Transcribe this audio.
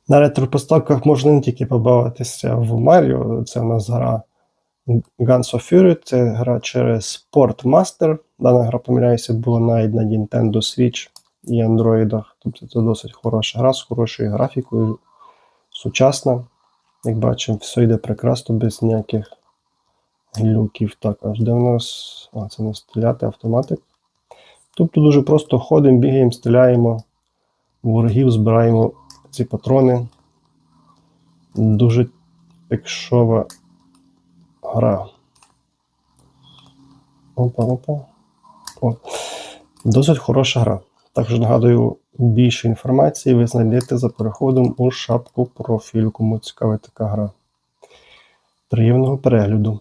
На ретро-поставках можна не тільки побавитися в Маріо, це у нас гра Guns of Fury, це гра через Portmaster. Дана гра, помиляюся, була навіть на Nintendo Switch і Android. Тобто це досить хороша гра з хорошою графікою, сучасна. Як бачимо, все йде прекрасно, без ніяких глюків. Так, аж де у нас... це не стріляти, автоматик. Тобто дуже просто ходимо, бігаємо, стріляємо, ворогів, збираємо ці патрони. Дуже екшова гра. Опа. Досить хороша гра. Також нагадую, більше інформації ви знайдете за переходом у шапку профілю, кому цікава така гра. Приємного перегляду!